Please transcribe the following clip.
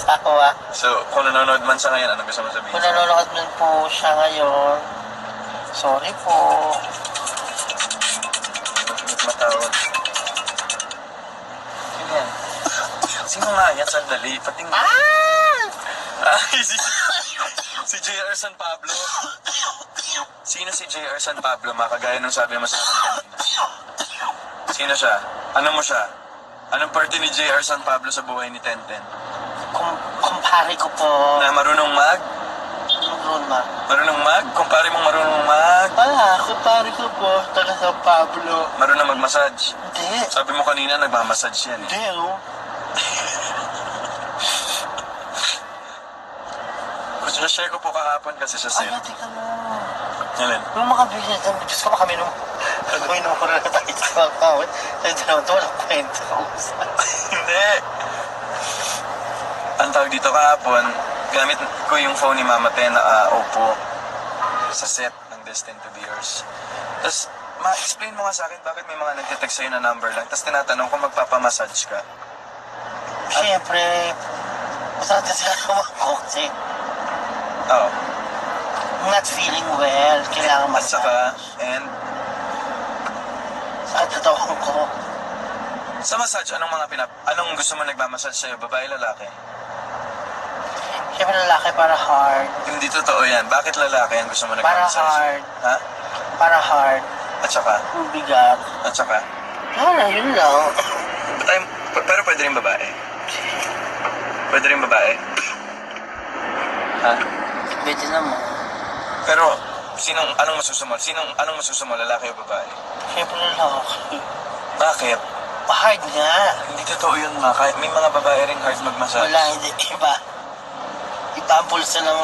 asawa. So, kung nanonood man siya ngayon, ano gusto mo sabihin? Kung nanonood man po siya ngayon, sorry po. Matawag. Sino yan? Sino nga yan? Sandali. Pating... Ay, si J.R. San Pablo. Sino si J.R. San Pablo? Makagaya nung sabi mo sa akin kanina. Sino siya? Ano mo siya? Anong parte ni J.R. San Pablo sa buhay ni Tenten? Kumpare ko po. Na marunong mag? Marunong mag? Kumpare mong marunong mag? Wala, kumpare ko po. Taga San Pablo. Marunong mag-massage? Hindi. Sabi mo kanina, nagmamassage yan eh. Hindi, oh. Share ko po kahapon kasi sa set. Ay, tika mo. Alin? Yung mga business, Diyos ko ba kami nung mura na tayo sa mga kawit. Tayo dalawa ito, walang kwento. Hindi. Ang tawag dito kahapon, gamit ko yung phone ni Mama Ten na Oppo sa set ng Destined to Be Yours. Tapos, ma-explain mo nga sa akin bakit may mga nagtitext sa'yo na number lang. Tapos tinatanong kung magpapamassage ka. Siyempre, masarap kasi ako kasi Oo. not feeling well. Kailangan At saka, and sa tatawang ko. sa massage, anong gusto mo nagmamassage sa'yo? Babae, lalaki? Siyempre lalaki para hard. Hindi totoo yan. Bakit lalaki ang gusto mo Para nagmamassage? hard. Ha? Para hard. At saka? Bigat. At saka? Wala, yun lang. Pero pwede rin babae? Pwede rin babae? Ha? Pwede naman. Pero, anong masusumo? Lalaki o babae? Siyempre lalaki. Bakit? Hard nga. Hindi totoo yun, ma. Kahit may mga babae ring hard mag-massage. Wala, hindi. Iba. Iba ang pulsa ng